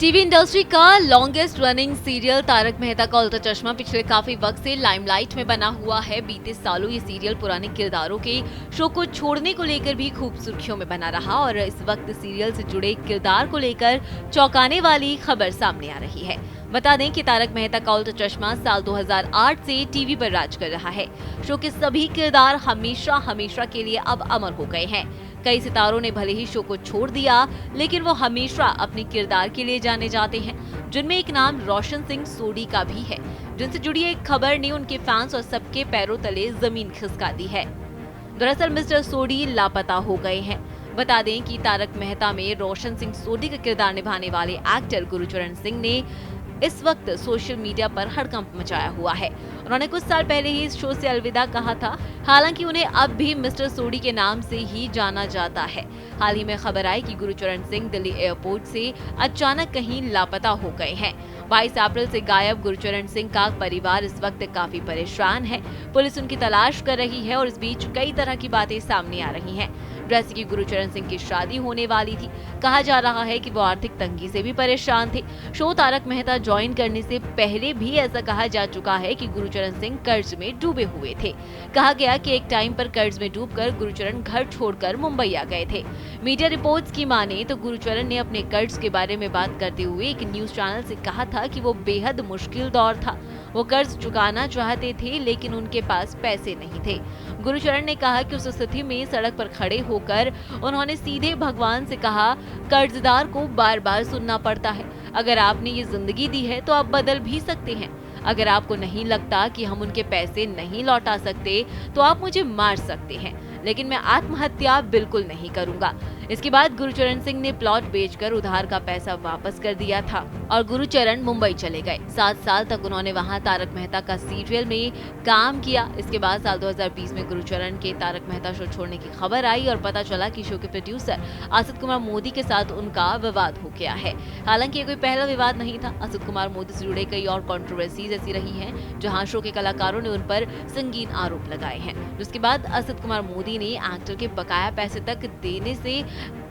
TV industry का longest running serial Taarak Mehta Ka Ooltah चश्मा पिछले काफी वक्त से लाइमलाइट में बना हुआ है। बीते सालों ये सीरियल पुराने किरदारों के शो को छोड़ने को लेकर भी खूब सुर्खियों में बना रहा और इस वक्त सीरियल से जुड़े किरदार को लेकर चौंकाने वाली खबर सामने आ रही है। बता दें कि तारक मेहता का उल्टा चश्मा साल 2008 से टीवी पर राज कर रहा है। शो के सभी किरदार हमेशा हमेशा के लिए अब अमर हो गए हैं। कई सितारों ने भले ही शो को छोड़ दिया, लेकिन वो हमेशा अपने किरदार के लिए जाने जाते हैं, जिनमें एक नाम रोशन सिंह सोढी का भी है, जिनसे जुड़ी एक खबर ने उनके फैंस और सबके पैरों तले जमीन खिसका दी है। दरअसल मिस्टर सोढी लापता हो गए हैं। बता दें कि तारक मेहता में रोशन सिंह सोढी का किरदार निभाने वाले एक्टर गुरचरण सिंह ने इस वक्त सोशल मीडिया पर हड़कंप मचाया हुआ है। उन्होंने कुछ साल पहले ही इस शो से अलविदा कहा था। हालांकि उन्हें अब भी मिस्टर सोढी के नाम से ही जाना जाता है। हाल ही में खबर आई कि गुरचरण सिंह दिल्ली एयरपोर्ट से अचानक कहीं लापता हो गए हैं। 22 अप्रैल से गायब गुरचरण सिंह का परिवार इस वक्त काफी परेशान है। पुलिस उनकी तलाश कर रही है और इस बीच कई तरह की बातें सामने आ रही हैं। जैसे कि गुरचरण सिंह की शादी होने वाली थी। कहा जा रहा है कि वो आर्थिक तंगी से भी परेशान थे। शो तारक मेहता ज्वाइन करने से पहले भी ऐसा कहा जा चुका है कि गुरचरण सिंह कर्ज में डूबे हुए थे। कहा गया कि एक टाइम पर कर्ज में डूबकर गुरचरण घर छोड़कर मुंबई आ गए थे। मीडिया रिपोर्ट्स की माने तो गुरचरण ने अपने कर्ज के बारे में बात करते हुए एक न्यूज चैनल से कहा था कि वो बेहद मुश्किल दौर था। वो कर्ज चुकाना चाहते थे, लेकिन उनके पास पैसे नहीं थे। गुरचरण ने कहा कि उस स्थिति में सड़क पर खड़े होकर उन्होंने सीधे भगवान से कहा, कर्जदार को बार बार सुनना पड़ता है। अगर आपने ये जिंदगी दी है तो आप बदल भी सकते हैं। अगर आपको नहीं लगता कि हम उनके पैसे नहीं लौटा सकते तो आप मुझे मार सकते हैं, लेकिन मैं आत्महत्या बिल्कुल नहीं करूंगा। इसके बाद गुरचरण सिंह ने प्लॉट बेचकर उधार का पैसा वापस कर दिया था और गुरचरण मुंबई चले गए। 7 साल तक उन्होंने वहां तारक मेहता का सीरियल में काम किया। इसके बाद साल 2020 में गुरचरण के तारक मेहता शो छोड़ने की खबर आई और पता चला कि शो के प्रोड्यूसर असित कुमार मोदी के साथ उनका विवाद हो गया है। हालांकि ये कोई पहला विवाद नहीं था। असित कुमार मोदी से जुड़े कई और कंट्रोवर्सीज ऐसी रही हैं, जहां शो के कलाकारों ने उन पर संगीन आरोप लगाए हैं, जिसके बाद असित कुमार मोदी ने एक्टर के बकाया पैसे तक देने से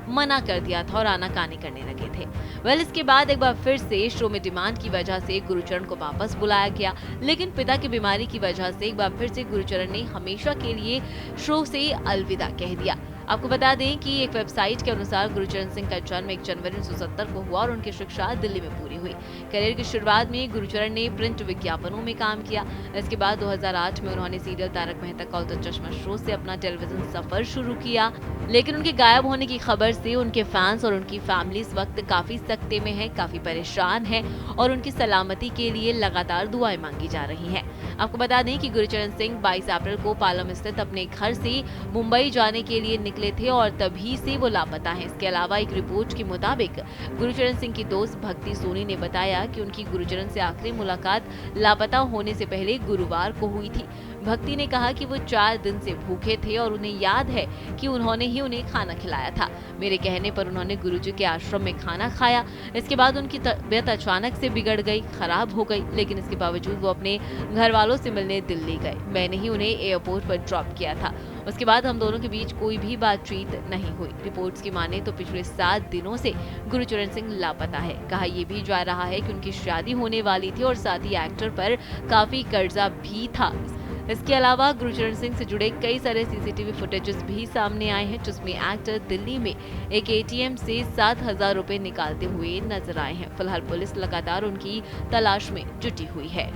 मना कर दिया था और आनाकानी करने लगे थे। इसके बाद एक बार फिर से शो में डिमांड की वजह से गुरचरण को वापस बुलाया गया, लेकिन पिता की बीमारी की वजह से एक बार फिर से गुरचरण ने हमेशा के लिए शो से अलविदा कह दिया। आपको बता दें कि एक वेबसाइट के अनुसार गुरचरण सिंह का जन्म 1 जनवरी 1970 को हुआ और उनकी शिक्षा दिल्ली में पूरी हुई। करियर की शुरुआत में गुरचरण ने प्रिंट विज्ञापनों में काम किया। इसके बाद 2008 में उन्होंने सीरियल तारक मेहता का उल्टा चश्मा शो से अपना टेलीविजन सफर शुरू किया, लेकिन उनके गायब होने की खबर से उनके फैंस और उनकी फैमिली इस वक्त काफी सख्ते में है, काफी परेशान है और उनकी सलामती के लिए लगातार दुआएं मांगी जा रही हैं। आपको बता दें कि गुरचरण सिंह 22 अप्रैल को पालम स्थित अपने घर से मुंबई जाने के लिए निकले थे और तभी से वो लापता हैं। इसके अलावा एक रिपोर्ट के मुताबिक गुरचरण सिंह की दोस्त भक्ति सोनी ने बताया कि उनकी गुरचरण से आखिरी मुलाकात लापता होने से पहले गुरुवार को हुई थी। भक्ति ने कहा कि वो 4 दिन से भूखे थे और उन्हें याद है कि उन्होंने ही उन्हें खाना खिलाया था। मेरे कहने पर उन्होंने गुरुजी के आश्रम में खाना खाया। इसके बाद उनकी तबीयत अचानक से बिगड़ गई, खराब हो गई, लेकिन इसके बावजूद वो अपने घर वालों से मिलने दिल्ली गए। मैंने ही उन्हें एयरपोर्ट पर ड्रॉप किया था। उसके बाद हम दोनों के बीच कोई भी बातचीत नहीं हुई। रिपोर्ट्स की माने तो पिछले 7 दिनों से गुरचरण सिंह लापता है। कहा यह भी जा रहा है कि उनकी शादी होने वाली थी और साथ ही एक्टर पर काफी कर्जा भी था। इसके अलावा गुरचरण सिंह से जुड़े कई सारे सीसीटीवी फुटेजेस भी सामने आए हैं, जिसमें एक्टर दिल्ली में एक एटीएम से 7,000 रुपए निकालते हुए नजर आए हैं। फिलहाल पुलिस लगातार उनकी तलाश में जुटी हुई है।